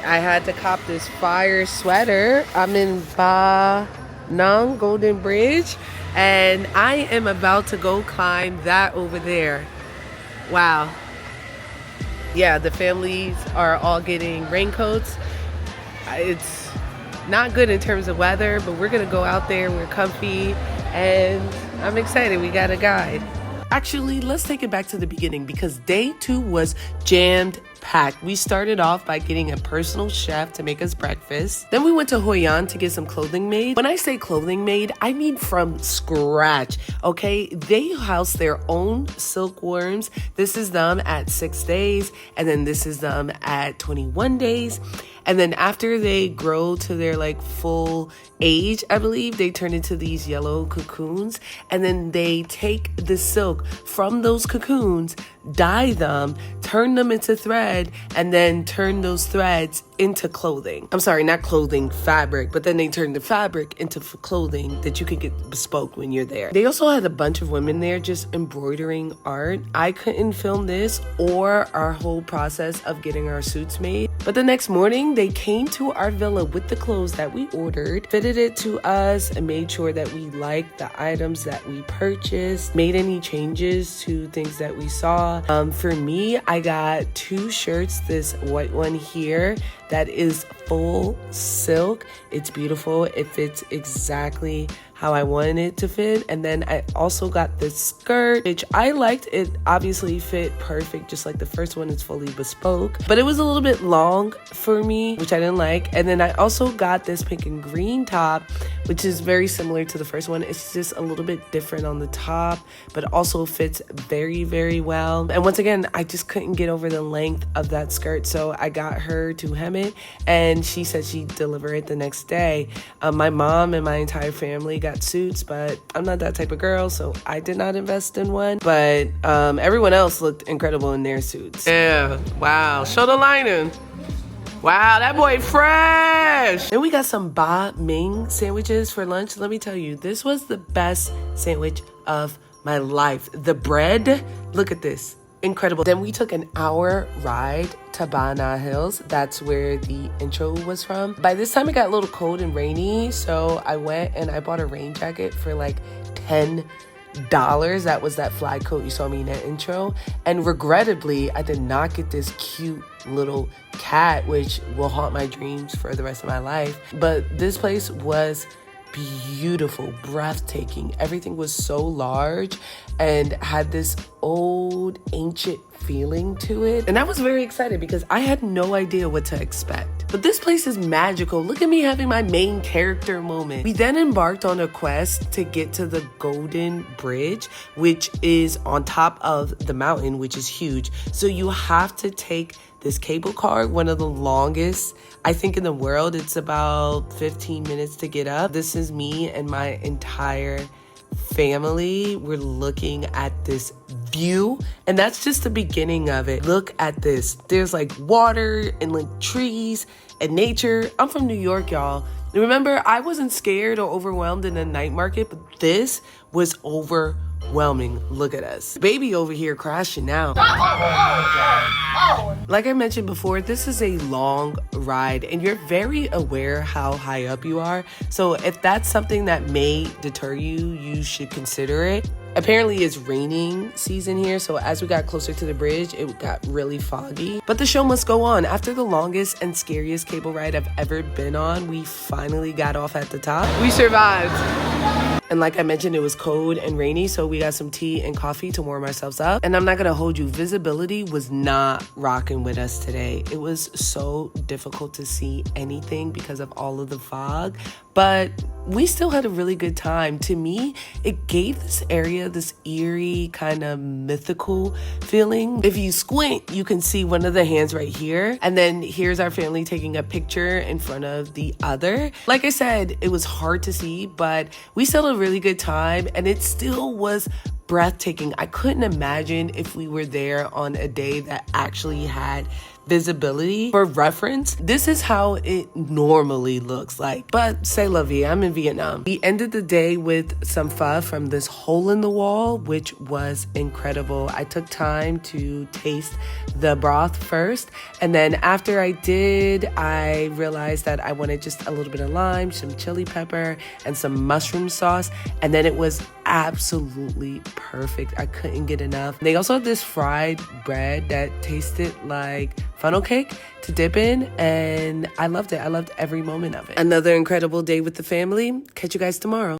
I had to cop this fire sweater. I'm in Ba Nang Golden Bridge, and I am about to go climb that over there. Wow. Yeah, the families are all getting raincoats. It's not good in terms of weather, but we're gonna go out there. We're comfy, and I'm excited. We got a guide. Actually, let's take it back to the beginning because day 2 was jammed packed. We started off by getting a personal chef to make us breakfast. Then we went to Hoi An to get some clothing made. When I say clothing made, I mean from scratch, okay? They house their own silkworms. This is them at 6 days, and then this is them at 21 days. And then after they grow to their like full age, I believe, they turn into these yellow cocoons. And then they take the silk from those cocoons, dye them, turn them into thread, and then turn those threads into clothing. I'm sorry, not clothing, fabric, but then they turn the fabric into clothing that you can get bespoke when you're there. They also had a bunch of women there just embroidering art. I couldn't film this or our whole process of getting our suits made. But the next morning, they came to our villa with the clothes that we ordered, fitted it to us, and made sure that we liked the items that we purchased, made any changes to things that we saw. For me, I got 2 shirts, this white one here that is full silk. It's beautiful. It fits exactly how I wanted it to fit. And then I also got this skirt, which I liked. It obviously fit perfect, just like the first one. It's fully bespoke, but it was a little bit long for me, which I didn't like. And then I also got this pink and green top, which is very similar to the first one. It's just a little bit different on the top, but also fits very, very well. And once again, I just couldn't get over the length of that skirt, so I got her to hem it, and she said she'd deliver it the next day. My mom and my entire family got suits, but I'm not that type of girl, so I did not invest in one. But everyone else looked incredible in their suits. Yeah, wow. Show the lining. Wow, that boy fresh. Then we got some Ba Ming sandwiches for lunch. Let me tell you, this was the best sandwich of my life. The bread, look at this. Incredible. Then we took an hour ride to Ba Na Hills. That's where the intro was from. By this time it got a little cold and rainy, so I went and I bought a rain jacket for like $10. That was that fly coat you saw me in that intro. And regrettably, I did not get this cute little cat, which will haunt my dreams for the rest of my life. But this place was beautiful, breathtaking. Everything was so large and had this old ancient feeling to it. And I was very excited because I had no idea what to expect. But this place is magical. Look at me having my main character moment. We then embarked on a quest to get to the Golden Bridge, which is on top of the mountain, which is huge. So you have to take this cable car, one of the longest, I think, in the world. It's about 15 minutes to get up. This is me and my entire family. We're looking at this view, and that's just the beginning of it. Look at this. There's like water and like trees and nature. I'm from New York, y'all. Remember, I wasn't scared or overwhelmed in the night market, but this was overwhelming. Look at us. Baby over here crashing now. Like I mentioned before, this is a long ride and you're very aware how high up you are. So if that's something that may deter you, you should consider it. Apparently it's raining season here, so as we got closer to the bridge, it got really foggy. But the show must go on. After the longest and scariest cable ride I've ever been on, we finally got off at the top. We survived. And like I mentioned, it was cold and rainy, so we got some tea and coffee to warm ourselves up. And I'm not gonna hold you, visibility was not rocking with us today. It was so difficult to see anything because of all of the fog, but we still had a really good time. To me, it gave this area this eerie kind of mythical feeling. If you squint, you can see one of the hands right here. And then here's our family taking a picture in front of the other. Like I said, it was hard to see, but we still had a really good time and it still was breathtaking. I couldn't imagine if we were there on a day that actually had visibility. For reference, this is how it normally looks like. But c'est la vie, I'm in Vietnam. We ended the day with some pho from this hole in the wall, which was incredible. I took time to taste the broth first, and then after I did, I realized that I wanted just a little bit of lime, some chili pepper, and some mushroom sauce, and then it was absolutely perfect. I couldn't get enough. They also have this fried bread that tasted like funnel cake to dip in, and I loved it. I loved every moment of it. Another incredible day with the family. Catch you guys tomorrow.